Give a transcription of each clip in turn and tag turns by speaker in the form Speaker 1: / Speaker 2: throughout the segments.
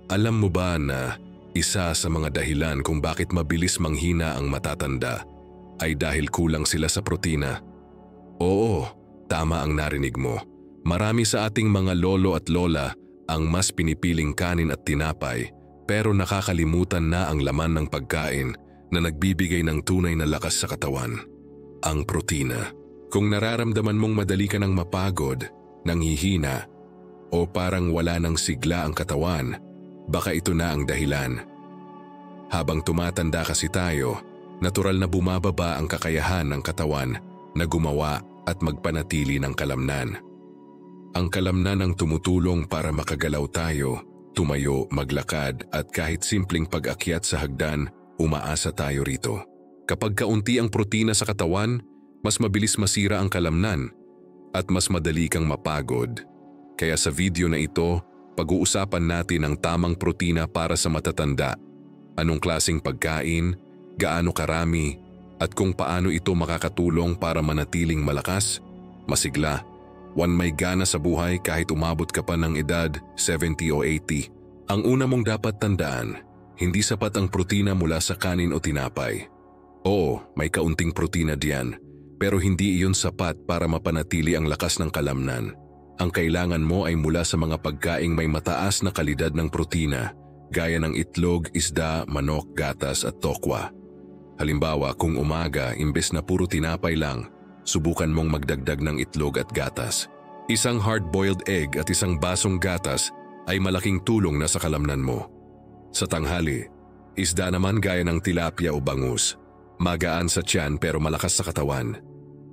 Speaker 1: Alam mo ba na isa sa mga dahilan kung bakit mabilis manghina ang matatanda ay dahil kulang sila sa protina? Oo, tama ang narinig mo. Marami sa ating mga lolo at lola ang mas pinipiling kanin at tinapay, pero nakakalimutan na ang laman ng pagkain na nagbibigay ng tunay na lakas sa katawan. Ang protina. Kung nararamdaman mong madali ka nang mapagod, nanghihina, o parang wala ng sigla ang katawan, baka ito na ang dahilan. Habang tumatanda kasi tayo, natural na bumababa ang kakayahan ng katawan na gumawa at magpanatili ng kalamnan. Ang kalamnan ang tumutulong para makagalaw tayo, tumayo, maglakad at kahit simpleng pag-akyat sa hagdan, umaasa tayo rito. Kapag kaunti ang protina sa katawan, mas mabilis masira ang kalamnan at mas madali kang mapagod. Kaya sa video na ito, pag-uusapan natin ang tamang protina para sa matatanda. Anong klaseng pagkain, gaano karami, at kung paano ito makakatulong para manatiling malakas, masigla, may gana sa buhay kahit umabot ka pa ng edad 70 o 80. Ang una mong dapat tandaan, hindi sapat ang protina mula sa kanin o tinapay. Oo, may kaunting protina diyan, pero hindi iyon sapat para mapanatili ang lakas ng kalamnan. Ang kailangan mo ay mula sa mga pagkaing may mataas na kalidad ng protina, gaya ng itlog, isda, manok, gatas at tokwa. Halimbawa, kung umaga, imbes na puro tinapay lang, subukan mong magdagdag ng itlog at gatas. Isang hard-boiled egg at isang basong gatas ay malaking tulong na sa kalamnan mo. Sa tanghali, isda naman gaya ng tilapia o bangus. Magaan sa tiyan pero malakas sa katawan.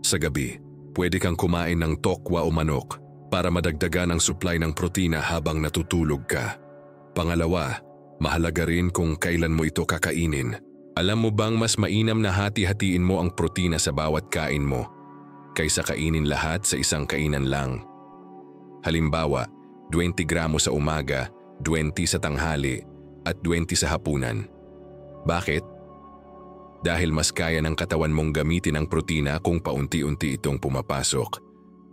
Speaker 1: Sa gabi, pwede kang kumain ng tokwa o manok para madagdagan ang supply ng protina habang natutulog ka. Pangalawa, mahalaga rin kung kailan mo ito kakainin. Alam mo bang mas mainam na hati-hatiin mo ang protina sa bawat kain mo kaysa kainin lahat sa isang kainan lang? Halimbawa, 20 gramo sa umaga, 20 sa tanghali, at 20 sa hapunan. Bakit? Dahil mas kaya ng katawan mong gamitin ang protina kung paunti-unti itong pumapasok.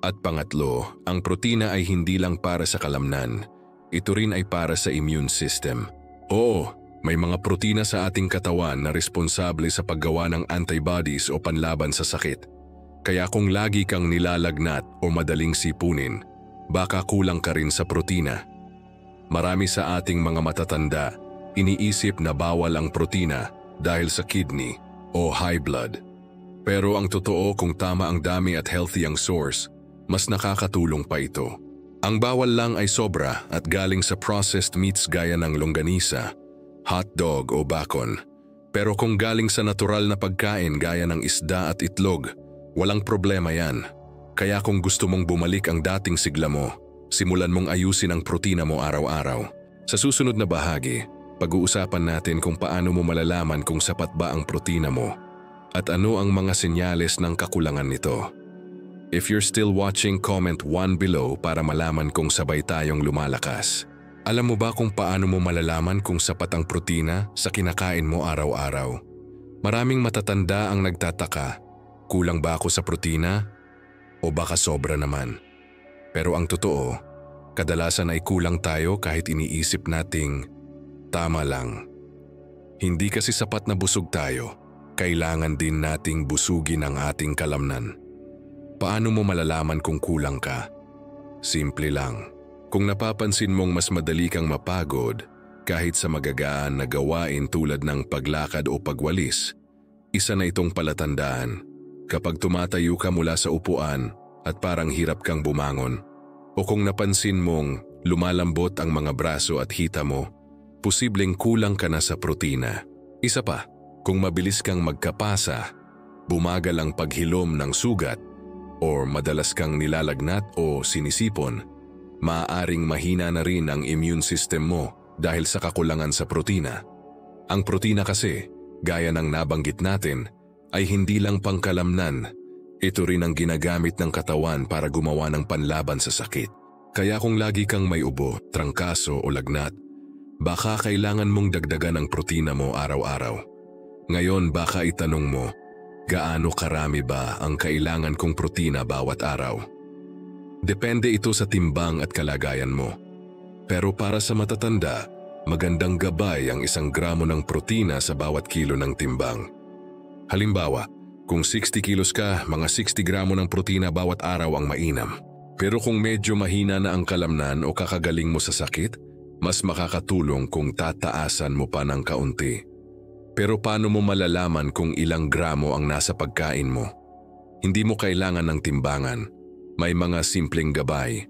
Speaker 1: At pangatlo, ang protina ay hindi lang para sa kalamnan. Ito rin ay para sa immune system. Oo, may mga protina sa ating katawan na responsable sa paggawa ng antibodies o panlaban sa sakit. Kaya kung lagi kang nilalagnat o madaling sipunin, baka kulang ka rin sa protina. Marami sa ating mga matatanda, iniisip na bawal ang protina dahil sa kidney o high blood. Pero ang totoo, kung tama ang dami at healthy ang source, mas nakakatulong pa ito. Ang bawal lang ay sobra at galing sa processed meats gaya ng longganisa, hotdog o bacon. Pero kung galing sa natural na pagkain gaya ng isda at itlog, walang problema yan. Kaya kung gusto mong bumalik ang dating sigla mo, simulan mong ayusin ang protina mo araw-araw. Sa susunod na bahagi, pag-uusapan natin kung paano mo malalaman kung sapat ba ang protina mo at ano ang mga senyales ng kakulangan nito. If you're still watching, comment 1 below para malaman kung sabay tayong lumalakas. Alam mo ba kung paano mo malalaman kung sapat ang protina sa kinakain mo araw-araw? Maraming matatanda ang nagtataka, kulang ba ako sa protina? O baka sobra naman? Pero ang totoo, kadalasan ay kulang tayo kahit iniisip nating tama lang. Hindi kasi sapat na busog tayo, kailangan din nating busugin ang ating kalamnan. Paano mo malalaman kung kulang ka? Simple lang. Kung napapansin mong mas madali kang mapagod kahit sa magagaan na gawain tulad ng paglakad o pagwalis, isa na itong palatandaan. Kapag tumatayo ka mula sa upuan at parang hirap kang bumangon, o kung napansin mong lumalambot ang mga braso at hita mo, posibleng kulang ka na sa protina. Isa pa, kung mabilis kang magkapasa, bumagal ang paghilom ng sugat, o madalas kang nilalagnat o sinisipon, maaaring mahina na rin ang immune system mo dahil sa kakulangan sa protina. Ang protina kasi, gaya ng nabanggit natin, ay hindi lang pangkalamnan. Ito rin ang ginagamit ng katawan para gumawa ng panlaban sa sakit. Kaya kung lagi kang may ubo, trangkaso o lagnat, baka kailangan mong dagdagan ang protina mo araw-araw. Ngayon baka itanong mo, gaano karami ba ang kailangan kong protina bawat araw? Depende ito sa timbang at kalagayan mo. Pero para sa matatanda, magandang gabay ang 1 gramo ng protina sa bawat kilo ng timbang. Halimbawa, kung 60 kilos ka, mga 60 gramo ng protina bawat araw ang mainam. Pero kung medyo mahina na ang kalamnan o kakagaling mo sa sakit, mas makakatulong kung tataasan mo pa ng kaunti. Pero paano mo malalaman kung ilang gramo ang nasa pagkain mo? Hindi mo kailangan ng timbangan. May mga simpleng gabay.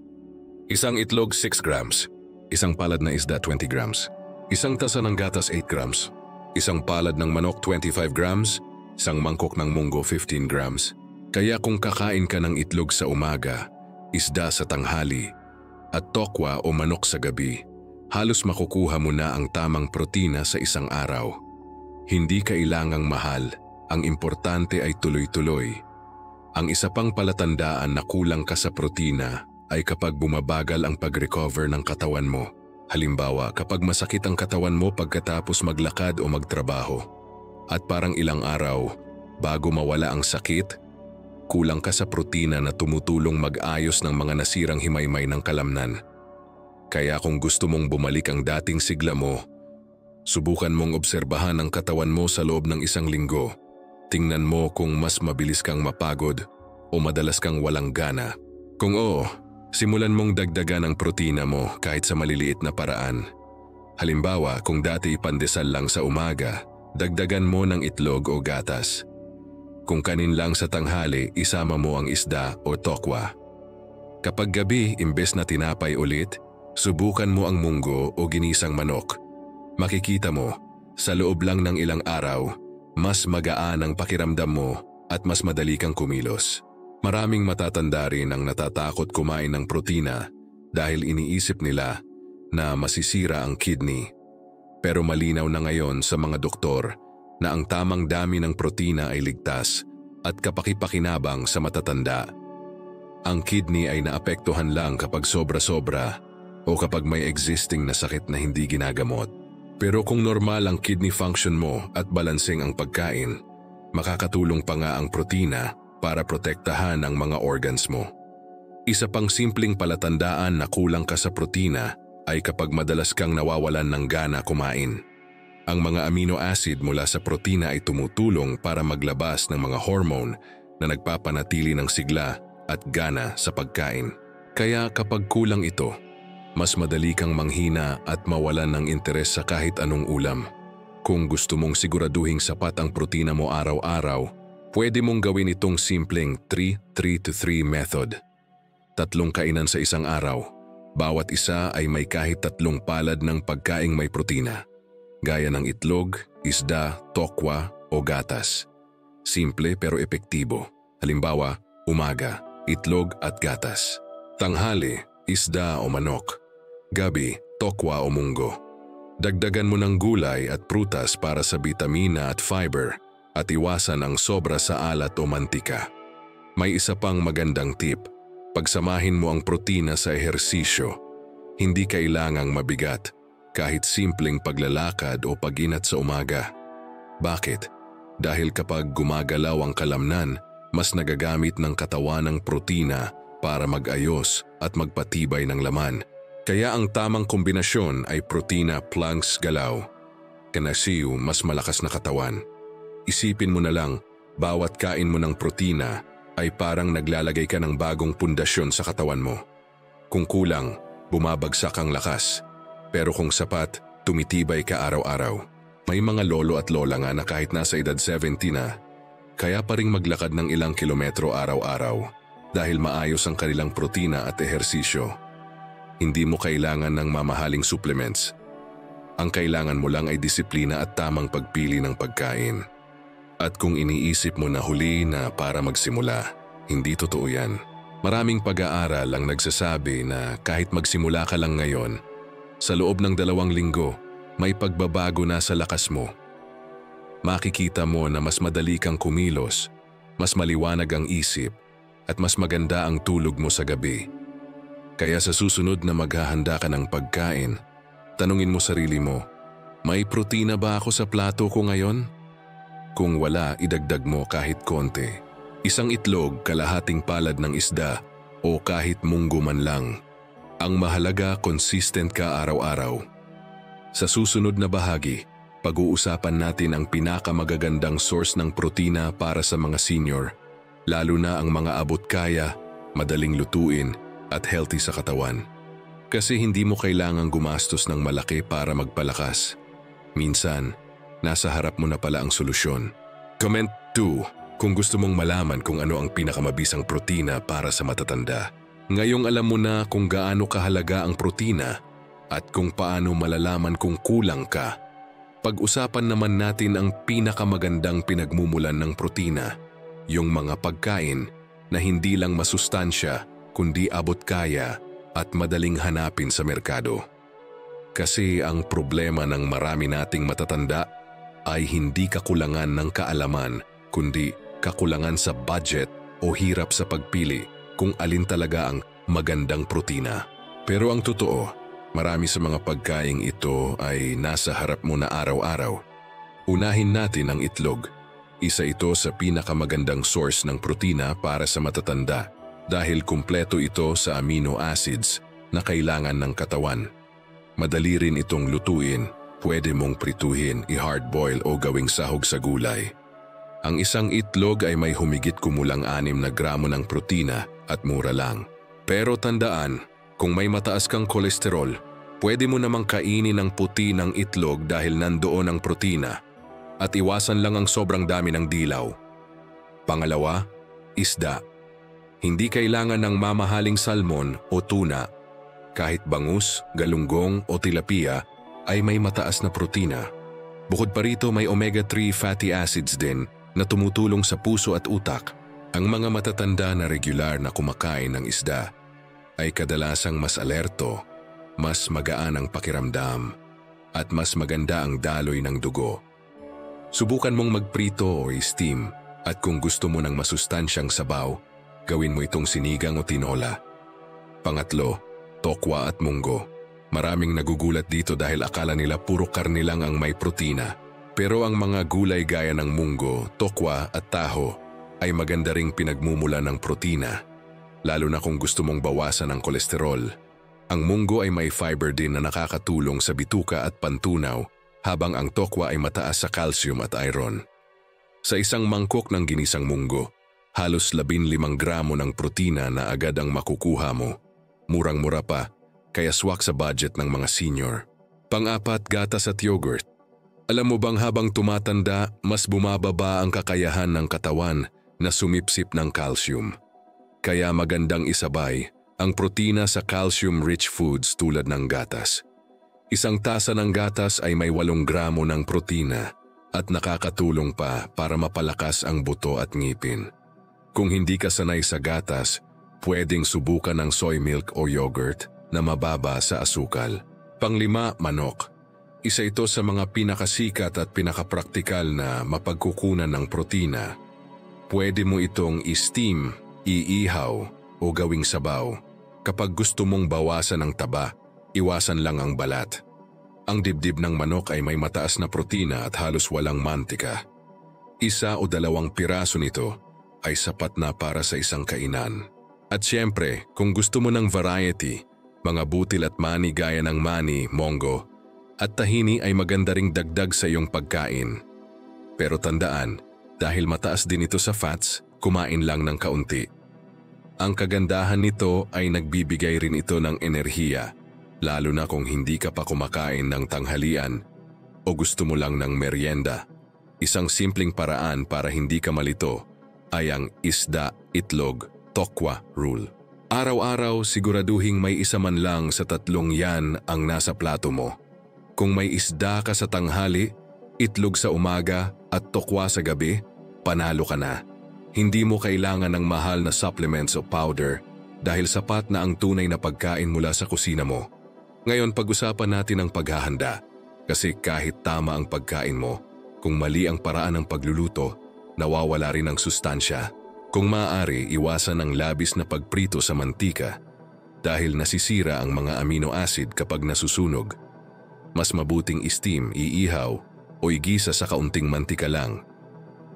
Speaker 1: Isang itlog 6 grams. Isang palad na isda 20 grams. Isang tasa ng gatas 8 grams. Isang palad ng manok 25 grams. Isang mangkok ng munggo 15 grams. Kaya kung kakain ka ng itlog sa umaga, isda sa tanghali, at tokwa o manok sa gabi, halos makukuha mo na ang tamang protina sa isang araw. Hindi kailangang mahal, ang importante ay tuloy-tuloy. Ang isa pang palatandaan na kulang ka sa protina ay kapag bumabagal ang pag-recover ng katawan mo. Halimbawa, kapag masakit ang katawan mo pagkatapos maglakad o magtrabaho. At parang ilang araw, bago mawala ang sakit, kulang ka sa protina na tumutulong mag-ayos ng mga nasirang himaymay ng kalamnan. Kaya kung gusto mong bumalik ang dating sigla mo, subukan mong obserbahan ang katawan mo sa loob ng 1 linggo. Tingnan mo kung mas mabilis kang mapagod o madalas kang walang gana. Kung oo, simulan mong dagdagan ang protina mo kahit sa maliliit na paraan. Halimbawa, kung dati pandesal lang sa umaga, dagdagan mo ng itlog o gatas. Kung kanin lang sa tanghali, isama mo ang isda o tokwa. Kapag gabi, imbes na tinapay ulit, subukan mo ang munggo o ginisang manok. Makikita mo, sa loob lang ng ilang araw, mas magaan ang pakiramdam mo at mas madali kang kumilos. Maraming matatanda rin ang natatakot kumain ng protina dahil iniisip nila na masisira ang kidney. Pero malinaw na ngayon sa mga doktor na ang tamang dami ng protina ay ligtas at kapaki-pakinabang sa matatanda. Ang kidney ay naapektuhan lang kapag sobra-sobra o kapag may existing na sakit na hindi ginagamot. Pero kung normal ang kidney function mo at balanseng ang pagkain, makakatulong pa nga ang protina para protektahan ang mga organs mo. Isa pang simpleng palatandaan na kulang ka sa protina ay kapag madalas kang nawawalan ng gana kumain. Ang mga amino acid mula sa protina ay tumutulong para maglabas ng mga hormone na nagpapanatili ng sigla at gana sa pagkain. Kaya kapag kulang ito, mas madali kang manghina at mawalan ng interes sa kahit anong ulam. Kung gusto mong siguraduhing sapat ang protina mo araw-araw, pwede mong gawin itong simpleng 3-3-3 method. 3 kainan sa isang araw. Bawat isa ay may kahit 3 palad ng pagkaing may protina, gaya ng itlog, isda, tokwa o gatas. Simple pero epektibo. Halimbawa, umaga, itlog at gatas. Tanghali, isda o manok. Gabi, tokwa o munggo. Dagdagan mo ng gulay at prutas para sa bitamina at fiber at iwasan ang sobra sa alat o mantika. May isa pang magandang tip. Pagsamahin mo ang protina sa ehersisyo. Hindi kailangang mabigat, kahit simpleng paglalakad o pag-inat sa umaga. Bakit? Dahil kapag gumagalaw ang kalamnan, mas nagagamit ng katawan ng protina para mag-ayos at magpatibay ng laman. Kaya ang tamang kombinasyon ay protina plus galaw. Kanasiyo, mas malakas na katawan. Isipin mo na lang, bawat kain mo ng protina ay parang naglalagay ka ng bagong pundasyon sa katawan mo. Kung kulang, bumabagsak ang lakas. Pero kung sapat, tumitibay ka araw-araw. May mga lolo at lola nga na kahit nasa edad 70 na, kaya pa ring maglakad ng ilang kilometro araw-araw dahil maayos ang kanilang protina at ehersisyo. Hindi mo kailangan ng mamahaling supplements. Ang kailangan mo lang ay disiplina at tamang pagpili ng pagkain. At kung iniisip mo na huli na para magsimula, hindi totoo yan. Maraming pag-aaral ang nagsasabi na kahit magsimula ka lang ngayon, sa loob ng 2 linggo, may pagbabago na sa lakas mo. Makikita mo na mas madali kang kumilos, mas maliwanag ang isip, at mas maganda ang tulog mo sa gabi. Kaya sa susunod na maghahanda ka ng pagkain, tanungin mo sarili mo, may protina ba ako sa plato ko ngayon? Kung wala, idagdag mo kahit konti. Isang itlog, kalahating palad ng isda, o kahit munggo man lang. Ang mahalaga, consistent ka araw-araw. Sa susunod na bahagi, pag-uusapan natin ang pinakamagagandang source ng protina para sa mga senior, lalo na ang mga abot-kaya, madaling lutuin at healthy sa katawan. Kasi hindi mo kailangang gumastos ng malaki para magpalakas. Minsan, nasa harap mo na pala ang solusyon. Comment 2 kung gusto mong malaman kung ano ang pinakamabisang protina para sa matatanda. Ngayong alam mo na kung gaano kahalaga ang protina at kung paano malalaman kung kulang ka. Pag-usapan naman natin ang pinakamagandang pinagmumulan ng protina, yung mga pagkain na hindi lang masustansya kundi abot-kaya at madaling hanapin sa merkado. Kasi ang problema ng marami nating matatanda ay hindi kakulangan ng kaalaman kundi kakulangan sa budget o hirap sa pagpili kung alin talaga ang magandang protina. Pero ang totoo, marami sa mga pagkaing ito ay nasa harap mo na araw-araw. Unahin natin ang itlog. Isa ito sa pinakamagandang source ng protina para sa matatanda dahil kumpleto ito sa amino acids na kailangan ng katawan. Madali rin itong lutuin, pwede mong prituhin, i-hard-boil o gawing sahog sa gulay. Ang isang itlog ay may humigit kumulang 6 na gramo ng protina at mura lang. Pero tandaan, kung may mataas kang kolesterol, pwede mo namang kainin ang puti ng itlog dahil nandoon ang protina at iwasan lang ang sobrang dami ng dilaw. Pangalawa, isda. Hindi kailangan ng mamahaling salmon o tuna. Kahit bangus, galunggong o tilapia ay may mataas na protina. Bukod pa rito may omega-3 fatty acids din na tumutulong sa puso at utak. Ang mga matatanda na regular na kumakain ng isda ay kadalasang mas alerto, mas magaan ang pakiramdam, at mas maganda ang daloy ng dugo. Subukan mong magprito o i-steam at kung gusto mo ng masustansyang sabaw, gawin mo itong sinigang o tinola. Pangatlo, tokwa at munggo. Maraming nagugulat dito dahil akala nila puro karne lang ang may protina. Pero ang mga gulay gaya ng munggo, tokwa at taho ay maganda ring pinagmumula ng protina. Lalo na kung gusto mong bawasan ang kolesterol. Ang munggo ay may fiber din na nakakatulong sa bituka at pantunaw habang ang tokwa ay mataas sa calcium at iron. Sa isang mangkok ng ginisang munggo, halos 15 gramo ng protina na agad ang makukuha mo. Murang-mura pa, kaya swak sa budget ng mga senior. Pang-apat, gatas at yogurt. Alam mo bang habang tumatanda, mas bumababa ang kakayahan ng katawan na sumipsip ng calcium. Kaya magandang isabay ang protina sa calcium-rich foods tulad ng gatas. Isang tasa ng gatas ay may 8 gramo ng protina at nakakatulong pa para mapalakas ang buto at ngipin. Kung hindi ka sanay sa gatas, pwedeng subukan ng soy milk o yogurt na mababa sa asukal. Panglima, manok. Isa ito sa mga pinakasikat at pinakapraktikal na mapagkukunan ng protina. Pwede mo itong i-steam, iihaw o gawing sabaw. Kapag gusto mong bawasan ang taba, iwasan lang ang balat. Ang dibdib ng manok ay may mataas na protina at halos walang mantika. 1 o 2 piraso nito ay sapat na para sa isang kainan. At syempre, kung gusto mo ng variety, mga butil at mani gaya ng mani, monggo, at tahini ay maganda ring dagdag sa iyong pagkain. Pero tandaan, dahil mataas din ito sa fats, kumain lang ng kaunti. Ang kagandahan nito ay nagbibigay rin ito ng enerhiya, lalo na kung hindi ka pa kumakain ng tanghalian o gusto mo lang ng merienda. Isang simpleng paraan para hindi ka malito ay ang isda, itlog, tokwa rule. Araw-araw siguraduhing may isa man lang sa 3 yan ang nasa plato mo. Kung may isda ka sa tanghali, itlog sa umaga at tokwa sa gabi, panalo ka na. Hindi mo kailangan ng mahal na supplements o powder dahil sapat na ang tunay na pagkain mula sa kusina mo. Ngayon pag-usapan natin ang paghahanda kasi kahit tama ang pagkain mo, kung mali ang paraan ng pagluluto, nawawala rin ang sustansya. Kung maaari, iwasan ang labis na pagprito sa mantika dahil nasisira ang mga amino acid kapag nasusunog. Mas mabuting i-steam, iihaw o igisa sa kaunting mantika lang.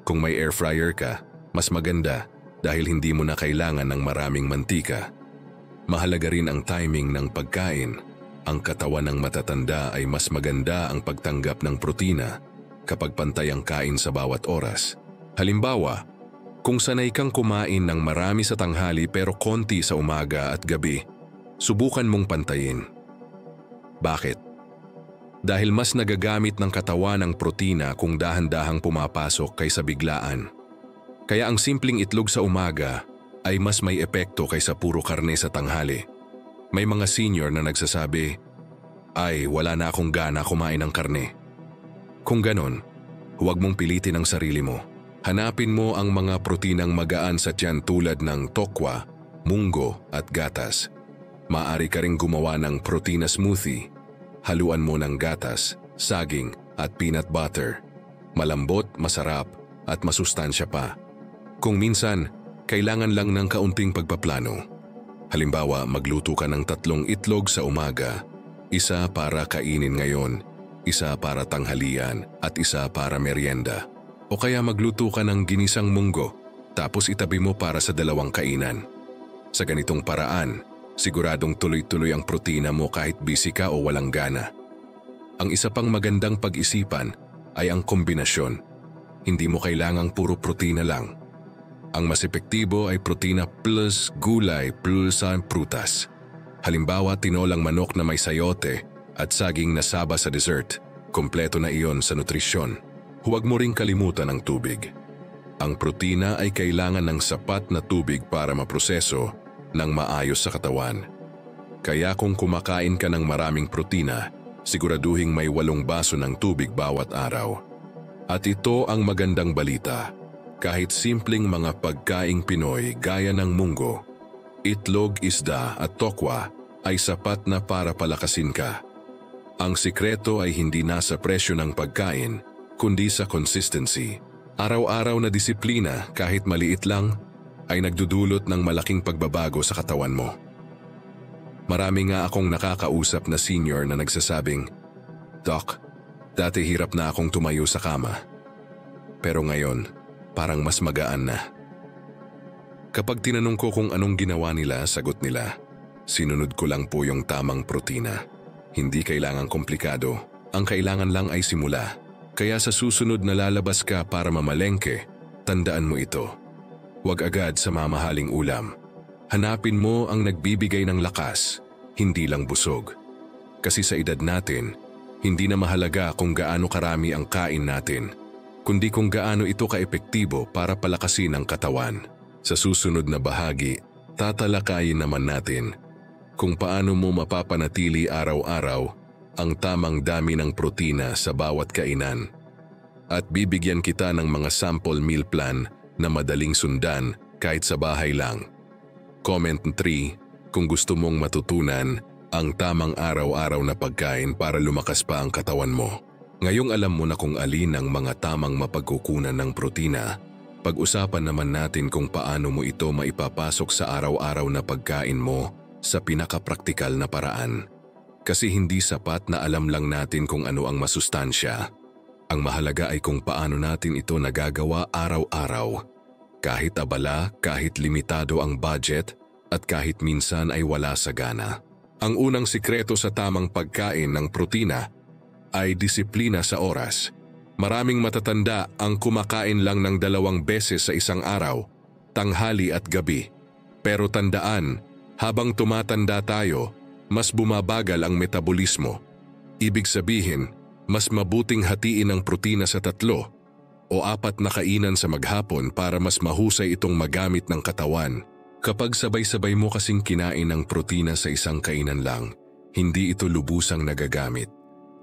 Speaker 1: Kung may air fryer ka, mas maganda dahil hindi mo na kailangan ng maraming mantika. Mahalaga rin ang timing ng pagkain. Ang katawan ng matatanda ay mas maganda ang pagtanggap ng protina kapag pantay ang kain sa bawat oras. Halimbawa, kung sanay kang kumain ng marami sa tanghali pero konti sa umaga at gabi, subukan mong pantayin. Bakit? Dahil mas nagagamit ng katawan ang protina kung dahan-dahang pumapasok kaysa biglaan. Kaya ang simpleng itlog sa umaga ay mas may epekto kaysa puro karne sa tanghali. May mga senior na nagsasabi, "Ay, wala na akong gana kumain ng karne." Kung ganon, huwag mong pilitin ang sarili mo. Hanapin mo ang mga protinang magaan sa tiyan tulad ng tokwa, munggo at gatas. Maaari ka ring gumawa ng protina smoothie. Haluan mo ng gatas, saging at peanut butter. Malambot, masarap at masustansya pa. Kung minsan, kailangan lang ng kaunting pagpaplano. Halimbawa, magluto ka ng 3 itlog sa umaga, isa para kainin ngayon, isa para tanghalian at isa para merienda. O kaya magluto ka ng ginisang munggo, tapos itabi mo para sa 2 kainan. Sa ganitong paraan, siguradong tuloy-tuloy ang protina mo kahit busy ka o walang gana. Ang isa pang magandang pag-isipan ay ang kombinasyon. Hindi mo kailangang puro protina lang. Ang mas epektibo ay protina plus gulay plus prutas. Halimbawa, tinolang manok na may sayote at saging na saba sa dessert. Kompleto na iyon sa nutrisyon. Huwag mo ring kalimutan ang tubig. Ang protina ay kailangan ng sapat na tubig para maproseso ng maayos sa katawan. Kaya kung kumakain ka ng maraming protina, siguraduhing may 8 baso ng tubig bawat araw. At ito ang magandang balita. Kahit simpleng mga pagkaing Pinoy gaya ng munggo, itlog, isda at tokwa ay sapat na para palakasin ka. Ang sikreto ay hindi nasa presyo ng pagkain, kundi sa consistency. Araw-araw na disiplina kahit maliit lang ay nagdudulot ng malaking pagbabago sa katawan mo. Marami nga akong nakakausap na senior na nagsasabing, "Doc, dati hirap na akong tumayo sa kama. Pero ngayon, parang mas magaan na." Kapag tinanong ko kung anong ginawa nila, sagot nila, "Sinunod ko lang po yung tamang protina. Hindi kailangang komplikado, ang kailangan lang ay simula. Kaya sa susunod na lalabas ka para mamalengke, tandaan mo ito. Huwag agad sa mamahaling ulam. Hanapin mo ang nagbibigay ng lakas, hindi lang busog. Kasi sa edad natin, hindi na mahalaga kung gaano karami ang kain natin, kundi kung gaano ito kaepektibo para palakasin ang katawan." Sa susunod na bahagi, tatalakayin naman natin kung paano mo mapapanatili araw-araw ang tamang dami ng protina sa bawat kainan. At bibigyan kita ng mga sample meal plan na madaling sundan kahit sa bahay lang. Comment 3 kung gusto mong matutunan ang tamang araw-araw na pagkain para lumakas pa ang katawan mo. Ngayong alam mo na kung alin ang mga tamang mapagkukunan ng protina, pag-usapan naman natin kung paano mo ito maipapasok sa araw-araw na pagkain mo sa pinakapraktikal na paraan. Kasi hindi sapat na alam lang natin kung ano ang masustansya. Ang mahalaga ay kung paano natin ito nagagawa araw-araw. Kahit abala, kahit limitado ang budget, at kahit minsan ay wala sa gana. Ang unang sikreto sa tamang pagkain ng protina ay disiplina sa oras. Maraming matatanda ang kumakain lang ng 2 beses sa isang araw, tanghali at gabi. Pero tandaan, habang tumatanda tayo, mas bumabagal ang metabolismo. Ibig sabihin, mas mabuting hatiin ang protina sa 3 o 4 na kainan sa maghapon para mas mahusay itong magamit ng katawan. Kapag sabay-sabay mo kasing kinain ng protina sa isang kainan lang, hindi ito lubusang nagagamit.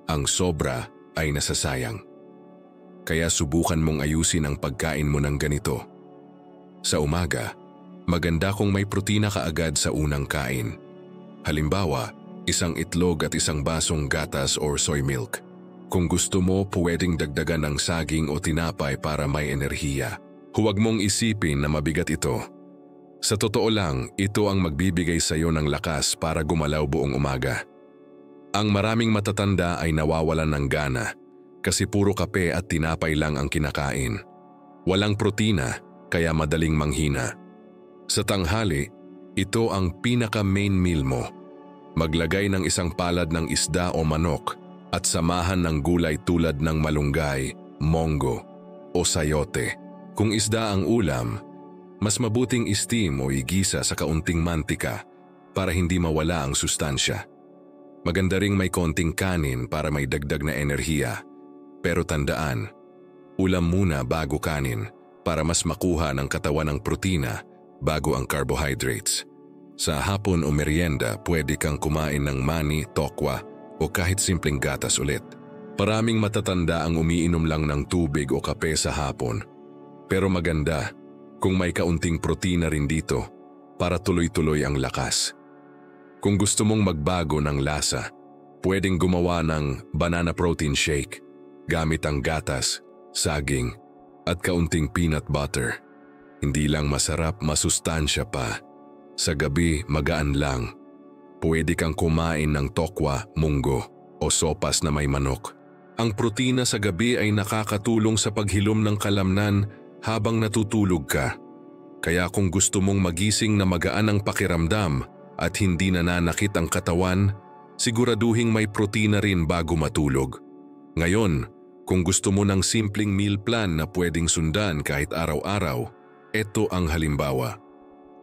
Speaker 1: Ang sobra ay nasasayang. Kaya subukan mong ayusin ang pagkain mo ng ganito. Sa umaga, maganda kung may protina ka agad sa unang kain. Halimbawa, 1 itlog at 1 basong gatas or soy milk. Kung gusto mo, pwedeng dagdagan ng saging o tinapay para may enerhiya. Huwag mong isipin na mabigat ito. Sa totoo lang, ito ang magbibigay sa iyo ng lakas para gumalaw buong umaga. Ang maraming matatanda ay nawawalan ng gana kasi puro kape at tinapay lang ang kinakain. Walang protina, kaya madaling manghina. Sa tanghali, ito ang pinaka-main meal mo. Maglagay ng isang palad ng isda o manok at samahan ng gulay tulad ng malunggay, monggo o sayote. Kung isda ang ulam, mas mabuting i-steam o igisa sa kaunting mantika para hindi mawala ang sustansya. Maganda ring may konting kanin para may dagdag na enerhiya. Pero tandaan, ulam muna bago kanin para mas makuha ng katawan ng protina bago ang carbohydrates. Sa hapon o merienda, pwede kang kumain ng mani, tokwa o kahit simpleng gatas ulit. Maraming matatanda ang umiinom lang ng tubig o kape sa hapon. Pero maganda kung may kaunting protina rin dito para tuloy-tuloy ang lakas. Kung gusto mong magbago ng lasa, pwedeng gumawa ng banana protein shake gamit ang gatas, saging at kaunting peanut butter. Hindi lang masarap, masustansya pa. Sa gabi, magaan lang. Pwede kang kumain ng tokwa, munggo o sopas na may manok. Ang protina sa gabi ay nakakatulong sa paghilom ng kalamnan habang natutulog ka. Kaya kung gusto mong magising na magaan ang pakiramdam at hindi nananakit ang katawan, siguraduhing may protina rin bago matulog. Ngayon, kung gusto mo ng simpleng meal plan na pwedeng sundan kahit araw-araw, ito ang halimbawa.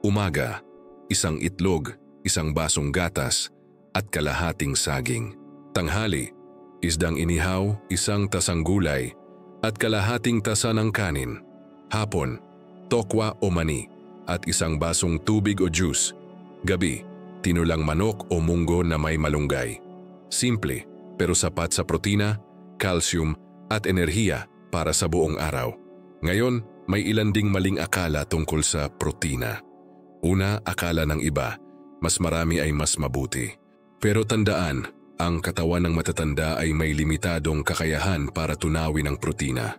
Speaker 1: Umaga, isang itlog, isang basong gatas at kalahating saging. Tanghali, isdang inihaw, isang tasang gulay at kalahating tasa ng kanin. Hapon, tokwa o mani at isang basong tubig o juice. Gabi, tinulang manok o munggo na may malunggay. Simple pero sapat sa protina, calcium at enerhiya para sa buong araw. Ngayon, may ilan ding maling akala tungkol sa protina. Una, akala ng iba, mas marami ay mas mabuti. Pero tandaan, ang katawan ng matatanda ay may limitadong kakayahan para tunawin ang protina.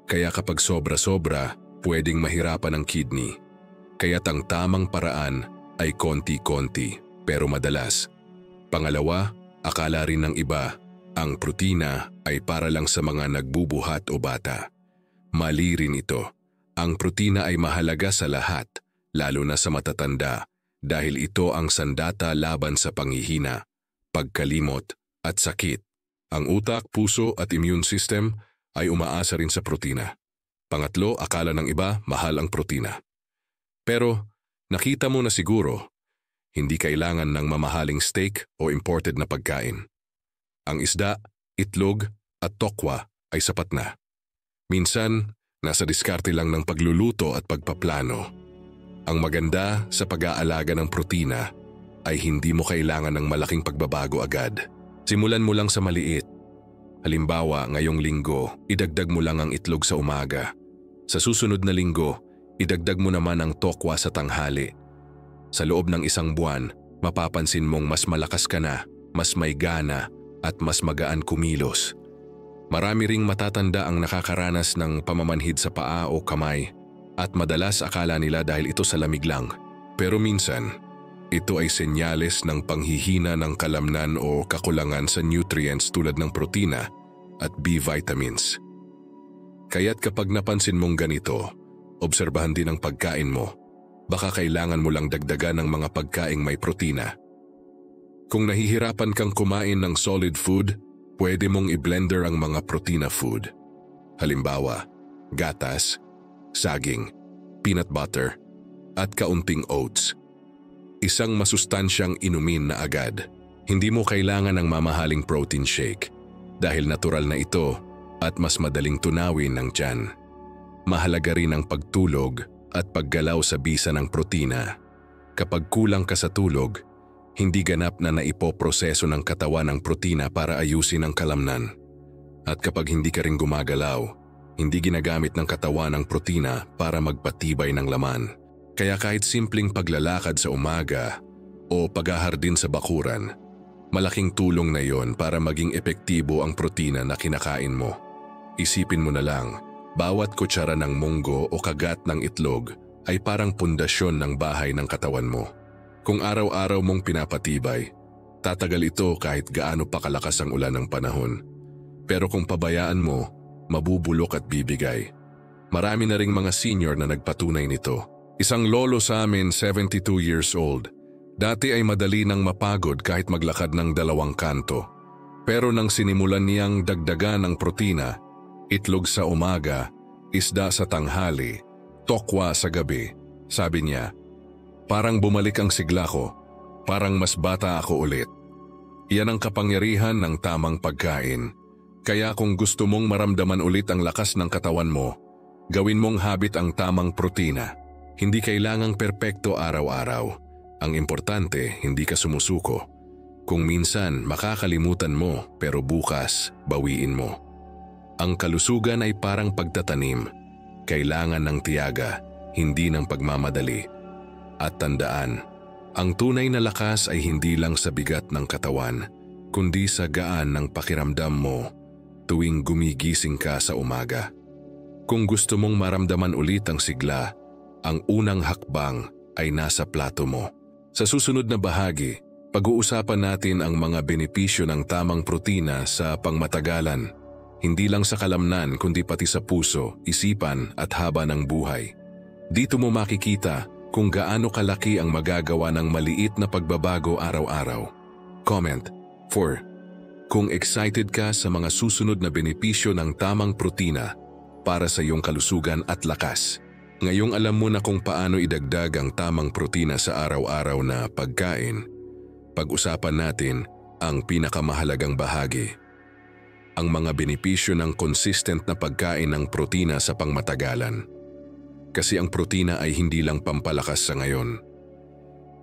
Speaker 1: Kaya kapag sobra-sobra, pwedeng mahirapan ang kidney. Kaya't ang tamang paraan ay konti-konti, pero madalas. Pangalawa, akala rin ng iba, ang protina ay para lang sa mga nagbubuhat o bata. Mali rin ito. Ang protina ay mahalaga sa lahat, lalo na sa matatanda, dahil ito ang sandata laban sa panghihina, pagkalimot at sakit. Ang utak, puso at immune system ay umaasa rin sa protina. Pangatlo, akala ng iba, mahal ang protina. Pero nakita mo na siguro, hindi kailangan ng mamahaling steak o imported na pagkain. Ang isda, itlog at tokwa ay sapat na. Minsan, nasa diskarte lang ng pagluluto at pagpaplano. Ang maganda sa pag-aalaga ng protina ay hindi mo kailangan ng malaking pagbabago agad. Simulan mo lang sa maliit. Halimbawa, ngayong linggo, idagdag mo lang ang itlog sa umaga. Sa susunod na linggo, idagdag mo naman ang tokwa sa tanghali. Sa loob ng isang buwan, mapapansin mong mas malakas ka na, mas may gana at mas magaan kumilos. Marami ring matatanda ang nakakaranas ng pamamanhid sa paa o kamay at madalas akala nila dahil ito sa lamig lang. Pero minsan, ito ay senyales ng panghihina ng kalamnan o kakulangan sa nutrients tulad ng protina at B vitamins. Kaya't kapag napansin mong ganito, obserbahan din ang pagkain mo. Baka kailangan mo lang dagdagan ng mga pagkaing may protina. Kung nahihirapan kang kumain ng solid food, pwede mong i-blender ang mga protina food. Halimbawa, gatas, saging, peanut butter, at kaunting oats. Isang masustansyang inumin na agad. Hindi mo kailangan ng mamahaling protein shake dahil natural na ito at mas madaling tunawin ng tiyan. Mahalaga rin ang pagtulog at paggalaw sa bisa ng protina. Kapag kulang ka sa tulog, hindi ganap na naipoproseso ng katawan ang protina para ayusin ang kalamnan. At kapag hindi ka rin gumagalaw, hindi ginagamit ng katawan ang protina para magpatibay ng laman. Kaya kahit simpleng paglalakad sa umaga o paghahardin sa bakuran, malaking tulong na yon para maging epektibo ang protina na kinakain mo. Isipin mo na lang, bawat kutsara ng munggo o kagat ng itlog ay parang pundasyon ng bahay ng katawan mo. Kung araw-araw mong pinapatibay, tatagal ito kahit gaano pa kalakas ang ulan ng panahon. Pero kung pabayaan mo, mabubulok at bibigay. Marami na ring mga senior na nagpatunay nito. Isang lolo sa amin, 72 years old, Dati ay madali nang mapagod kahit maglakad ng 2 kanto. Pero nang sinimulan niyang dagdagan ng protina, itlog sa umaga, isda sa tanghali, tokwa sa gabi, sabi niya, parang bumalik ang sigla ko, parang mas bata ako ulit. Iyan ang kapangyarihan ng tamang pagkain. Kaya kung gusto mong maramdaman ulit ang lakas ng katawan mo, gawin mong habit ang tamang protina. Hindi kailangang perpekto araw-araw. Ang importante, hindi ka sumusuko. Kung minsan, makakalimutan mo pero bukas, bawiin mo. Ang kalusugan ay parang pagtatanim. Kailangan ng tiyaga, hindi ng pagmamadali. At tandaan, ang tunay na lakas ay hindi lang sa bigat ng katawan, kundi sa gaan ng pakiramdam mo tuwing gumigising ka sa umaga. Kung gusto mong maramdaman ulit ang sigla, ang unang hakbang ay nasa plato mo. Sa susunod na bahagi, pag-uusapan natin ang mga benepisyo ng tamang protina sa pangmatagalan, hindi lang sa kalamnan kundi pati sa puso, isipan at haba ng buhay. Dito mo makikita kung gaano kalaki ang magagawa ng maliit na pagbabago araw-araw. Comment 4. Kung excited ka sa mga susunod na benepisyo ng tamang protina para sa iyong kalusugan at lakas. Ngayong alam mo na kung paano idagdag ang tamang protina sa araw-araw na pagkain, pag-usapan natin ang pinakamahalagang bahagi. Ang mga benepisyo ng consistent na pagkain ng protina sa pangmatagalan. Kasi ang protina ay hindi lang pampalakas sa ngayon.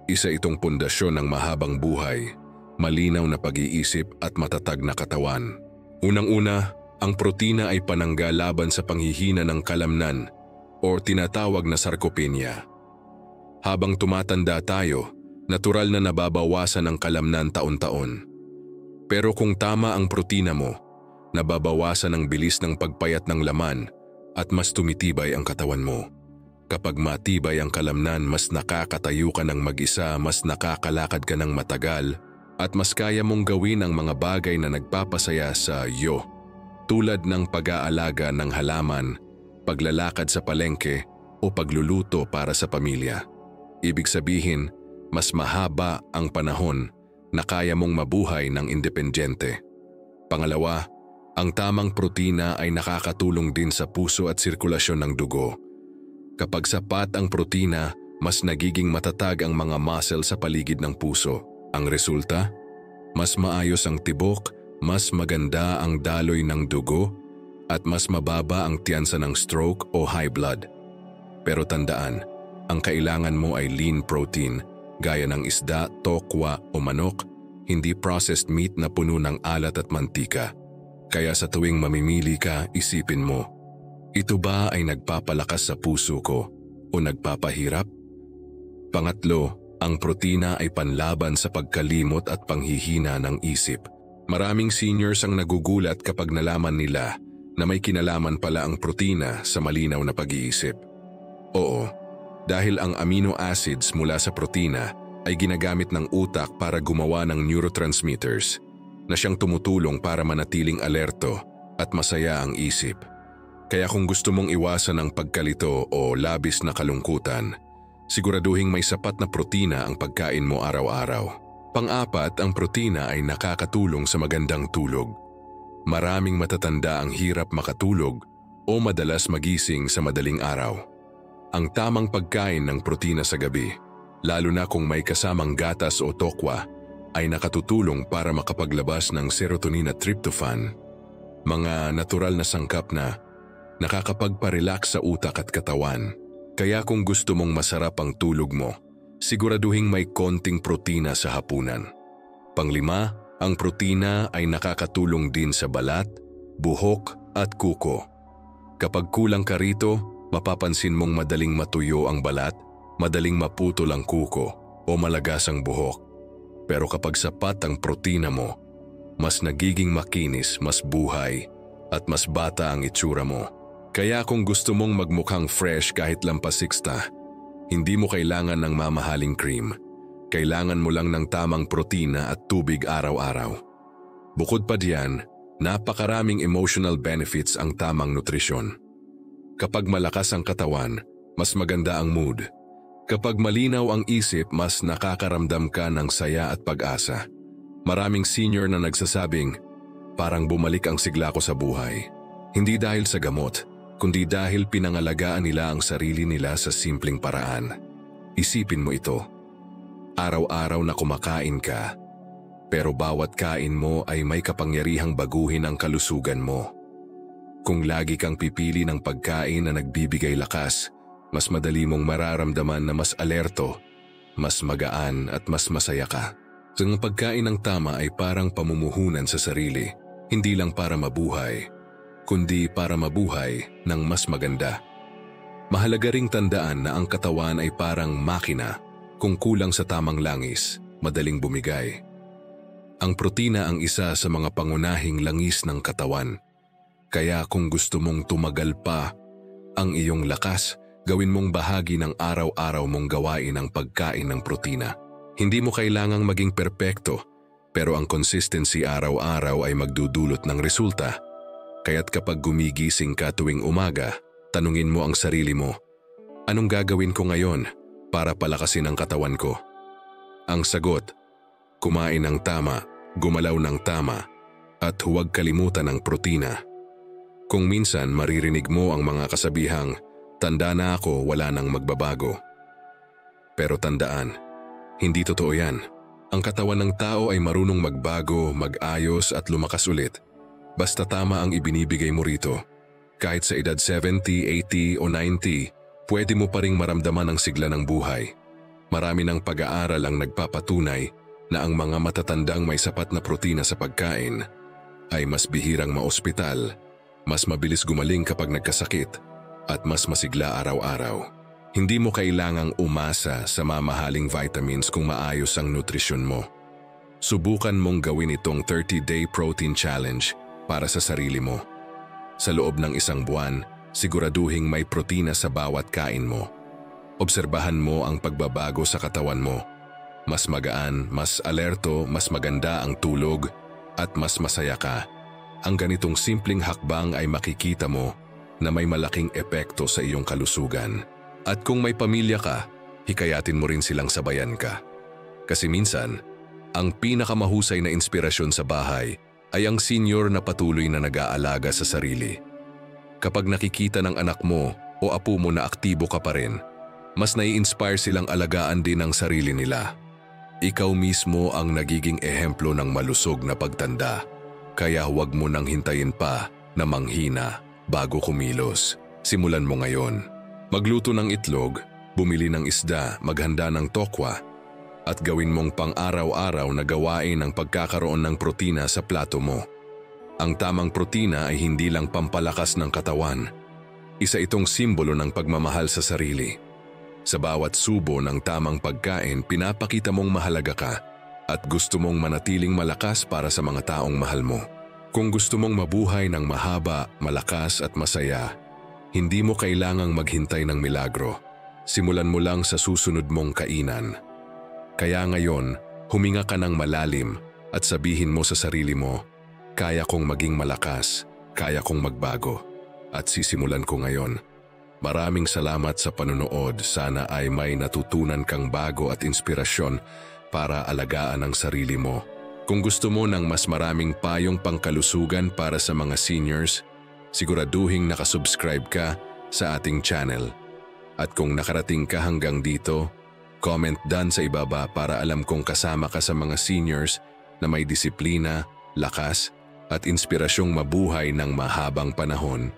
Speaker 1: Isa itong pundasyon ng mahabang buhay, malinaw na pag-iisip at matatag na katawan. Unang-una, ang protina ay panangga laban sa panghihina ng kalamnan o tinatawag na sarcopenia. Habang tumatanda tayo, natural na nababawasan ang kalamnan taon-taon. Pero kung tama ang protina mo, nababawasan ang bilis ng pagpayat ng laman at mas tumitibay ang katawan mo. Kapag matibay ang kalamnan, mas nakakatayo ka ng mag-isa, mas nakakalakad ka ng matagal, at mas kaya mong gawin ang mga bagay na nagpapasaya sa iyo, tulad ng pag-aalaga ng halaman, paglalakad sa palengke o pagluluto para sa pamilya. Ibig sabihin, mas mahaba ang panahon na kaya mong mabuhay ng independyente. Pangalawa, ang tamang protina ay nakakatulong din sa puso at sirkulasyon ng dugo. Kapag sapat ang protina, mas nagiging matatag ang mga muscle sa paligid ng puso. Ang resulta? Mas maayos ang tibok, mas maganda ang daloy ng dugo, at mas mababa ang tiyansa ng stroke o high blood. Pero tandaan, ang kailangan mo ay lean protein, gaya ng isda, tokwa o manok, hindi processed meat na puno ng alat at mantika. Kaya sa tuwing mamimili ka, isipin mo, ito ba ay nagpapalakas sa puso ko o nagpapahirap? Pangatlo, ang protina ay panlaban sa pagkalimot at panghihina ng isip. Maraming seniors ang nagugulat kapag nalaman nila na may kinalaman pala ang protina sa malinaw na pag-iisip. Oo, dahil ang amino acids mula sa protina ay ginagamit ng utak para gumawa ng neurotransmitters na siyang tumutulong para manatiling alerto at masaya ang isip. Kaya kung gusto mong iwasan ang pagkalito o labis na kalungkutan, siguraduhing may sapat na protina ang pagkain mo araw-araw. Pang-apat, ang protina ay nakakatulong sa magandang tulog. Maraming matatanda ang hirap makatulog o madalas magising sa madaling araw. Ang tamang pagkain ng protina sa gabi, lalo na kung may kasamang gatas o tokwa, ay nakatutulong para makapaglabas ng serotonin at tryptophan, mga natural na sangkap na nakakapagparelax sa utak at katawan. Kaya kung gusto mong masarap ang tulog mo, siguraduhing may konting protina sa hapunan. Panglima, ang protina ay nakakatulong din sa balat, buhok at kuko. Kapag kulang ka rito, mapapansin mong madaling matuyo ang balat, madaling maputol ang kuko o malagas ang buhok. Pero kapag sapat ang protina mo, mas nagiging makinis, mas buhay at mas bata ang itsura mo. Kaya kung gusto mong magmukhang fresh kahit lampasiksta, hindi mo kailangan ng mamahaling cream. Kailangan mo lang ng tamang protina at tubig araw-araw. Bukod pa diyan, napakaraming emotional benefits ang tamang nutrisyon. Kapag malakas ang katawan, mas maganda ang mood. Kapag malinaw ang isip, mas nakakaramdam ka ng saya at pag-asa. Maraming senior na nagsasabing, parang bumalik ang sigla ko sa buhay. Hindi dahil sa gamot, kundi dahil pinangalagaan nila ang sarili nila sa simpleng paraan. Isipin mo ito. Araw-araw na kumakain ka, pero bawat kain mo ay may kapangyarihang baguhin ang kalusugan mo. Kung lagi kang pipili ng pagkain na nagbibigay lakas, mas madali mong mararamdaman na mas alerto, mas magaan at mas masaya ka. Ang pagkain ng tama ay parang pamumuhunan sa sarili, hindi lang para mabuhay, kundi para mabuhay ng mas maganda. Mahalaga ring tandaan na ang katawan ay parang makina, kung kulang sa tamang langis, madaling bumigay. Ang protina ang isa sa mga pangunahing langis ng katawan. Kaya kung gusto mong tumagal pa ang iyong lakas, gawin mong bahagi ng araw-araw mong gawain ang pagkain ng protina. Hindi mo kailangang maging perpekto, pero ang consistency araw-araw ay magdudulot ng resulta. Kaya't kapag gumigising ka tuwing umaga, tanungin mo ang sarili mo, anong gagawin ko ngayon para palakasin ang katawan ko? Ang sagot, kumain ng tama, gumalaw ng tama, at huwag kalimutan ang protina. Kung minsan maririnig mo ang mga kasabihang, tanda na ako, wala nang magbabago. Pero tandaan, hindi totoo yan. Ang katawan ng tao ay marunong magbago, mag-ayos at lumakas ulit. Basta tama ang ibinibigay mo rito. Kahit sa edad 70, 80 o 90, pwede mo pa ring maramdaman ang sigla ng buhay. Marami ng pag-aaral ang nagpapatunay na ang mga matatandang may sapat na protina sa pagkain ay mas bihirang maospital, mas mabilis gumaling kapag nagkasakit, at mas masigla araw-araw. Hindi mo kailangang umasa sa mamahaling vitamins kung maayos ang nutrisyon mo. Subukan mong gawin itong 30-day protein challenge para sa sarili mo. Sa loob ng 1 buwan, siguraduhing may protina sa bawat kain mo. Obserbahan mo ang pagbabago sa katawan mo. Mas magaan, mas alerto, mas maganda ang tulog, at mas masaya ka. Ang ganitong simpleng hakbang ay makikita mo na may malaking epekto sa iyong kalusugan. At kung may pamilya ka, hikayatin mo rin silang sabayan ka. Kasi minsan, ang pinakamahusay na inspirasyon sa bahay ay ang senior na patuloy na nag-aalaga sa sarili. Kapag nakikita ng anak mo o apo mo na aktibo ka pa rin, mas nai-inspire silang alagaan din ang sarili nila. Ikaw mismo ang nagiging ehemplo ng malusog na pagtanda, kaya huwag mo nang hintayin pa na manghina bago kumilos. Simulan mo ngayon. Magluto ng itlog, bumili ng isda, maghanda ng tokwa, at gawin mong pang-araw-araw na gawain ang pagkakaroon ng protina sa plato mo. Ang tamang protina ay hindi lang pampalakas ng katawan. Isa itong simbolo ng pagmamahal sa sarili. Sa bawat subo ng tamang pagkain, pinapakita mong mahalaga ka at gusto mong manatiling malakas para sa mga taong mahal mo. Kung gusto mong mabuhay ng mahaba, malakas at masaya, hindi mo kailangang maghintay ng milagro. Simulan mo lang sa susunod mong kainan. Kaya ngayon, huminga ka ng malalim at sabihin mo sa sarili mo, kaya kong maging malakas, kaya kong magbago, at sisimulan ko ngayon. Maraming salamat sa panunood. Sana ay may natutunan kang bago at inspirasyon para alagaan ang sarili mo. Kung gusto mo ng mas maraming payong pangkalusugan para sa mga seniors, siguraduhing nakasubscribe ka sa ating channel. At kung nakarating ka hanggang dito, comment down sa ibaba para alam kong kasama ka sa mga seniors na may disiplina, lakas, at inspirasyong mabuhay ng mahabang panahon.